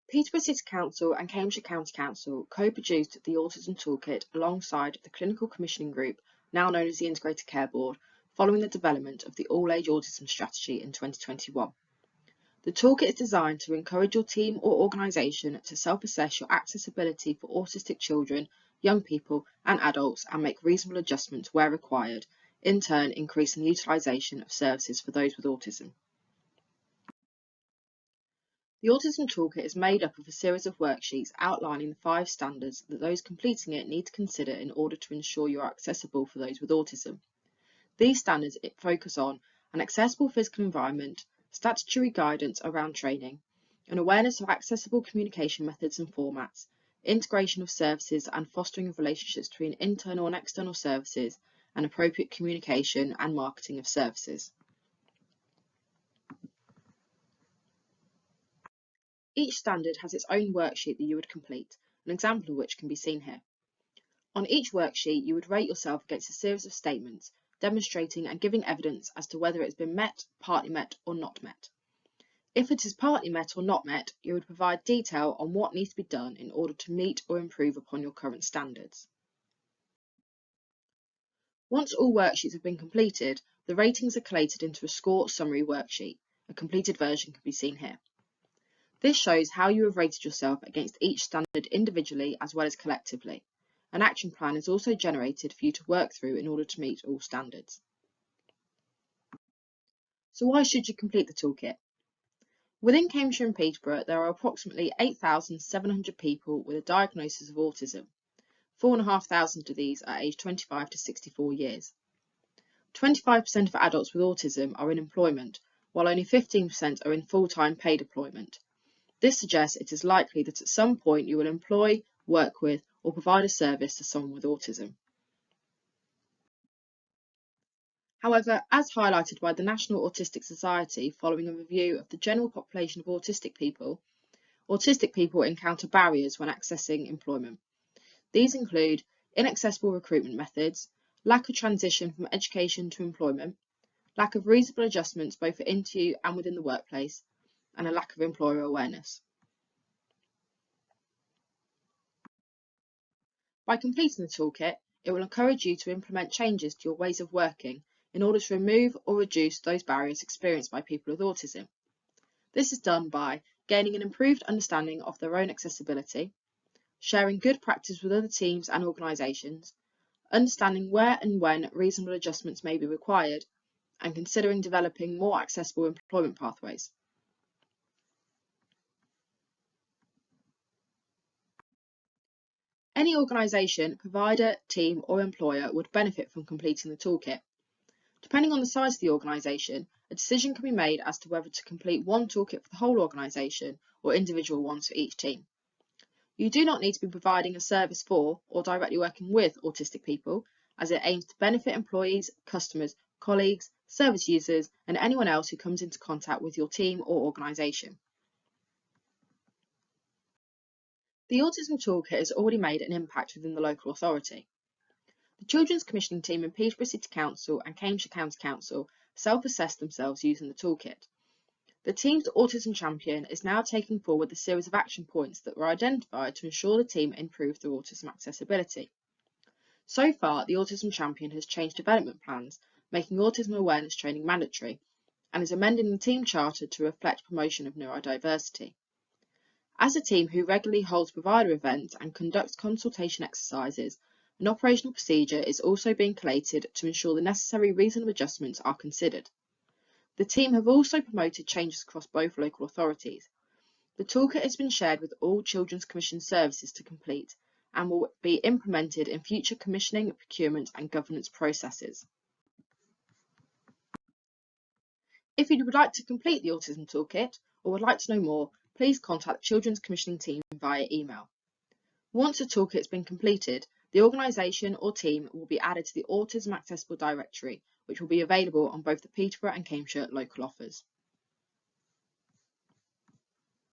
Peterborough City Council and Cambridgeshire County Council co-produced the Autism Toolkit alongside the Clinical Commissioning Group, now known as the Integrated Care Board, following the development of the All-Age Autism Strategy in 2021. The toolkit is designed to encourage your team or organisation to self-assess your accessibility for autistic children, young people and adults and make reasonable adjustments where required, in turn increasing utilisation of services for those with autism. The Autism Toolkit is made up of a series of worksheets outlining the 5 standards that those completing it need to consider in order to ensure you are accessible for those with autism. These standards focus on an accessible physical environment, statutory guidance around training, an awareness of accessible communication methods and formats, integration of services and fostering of relationships between internal and external services, and appropriate communication and marketing of services. Each standard has its own worksheet that you would complete, an example of which can be seen here. On each worksheet, you would rate yourself against a series of statements, demonstrating and giving evidence as to whether it has been met, partly met, or not met. If it is partly met or not met, you would provide detail on what needs to be done in order to meet or improve upon your current standards. Once all worksheets have been completed, the ratings are collated into a score summary worksheet. A completed version can be seen here. This shows how you have rated yourself against each standard individually as well as collectively. An action plan is also generated for you to work through in order to meet all standards. So why should you complete the toolkit? Within Cambridgeshire and Peterborough, there are approximately 8,700 people with a diagnosis of autism. 4,500 of these are aged 25 to 64 years. 25% of adults with autism are in employment, while only 15% are in full-time paid employment. This suggests it is likely that at some point you will employ, work with, or provide a service to someone with autism. However, as highlighted by the National Autistic Society following a review of the general population of autistic people encounter barriers when accessing employment. These include inaccessible recruitment methods, lack of transition from education to employment, lack of reasonable adjustments both for interview and within the workplace, and a lack of employer awareness. By completing the toolkit, it will encourage you to implement changes to your ways of working in order to remove or reduce those barriers experienced by people with autism. This is done by gaining an improved understanding of their own accessibility, sharing good practice with other teams and organisations, understanding where and when reasonable adjustments may be required, and considering developing more accessible employment pathways. Any organisation, provider, team or employer would benefit from completing the toolkit. Depending on the size of the organisation, a decision can be made as to whether to complete one toolkit for the whole organisation or individual ones for each team. You do not need to be providing a service for or directly working with autistic people, as it aims to benefit employees, customers, colleagues, service users and anyone else who comes into contact with your team or organisation. The Autism Toolkit has already made an impact within the local authority. The Children's Commissioning Team in Peterborough City Council and Cambridgeshire County Council self-assessed themselves using the toolkit. The team's Autism Champion is now taking forward the series of action points that were identified to ensure the team improved their autism accessibility. So far, the Autism Champion has changed development plans, making autism awareness training mandatory, and is amending the team charter to reflect promotion of neurodiversity. As a team who regularly holds provider events and conducts consultation exercises, an operational procedure is also being collated to ensure the necessary reasonable adjustments are considered. The team have also promoted changes across both local authorities. The toolkit has been shared with all Children's Commission services to complete and will be implemented in future commissioning, procurement and governance processes. If you would like to complete the Autism Toolkit or would like to know more, please contact the Children's Commissioning Team via email. Once the toolkit has been completed, the organisation or team will be added to the Autism Accessible Directory, which will be available on both the Peterborough and Cambridgeshire local offers.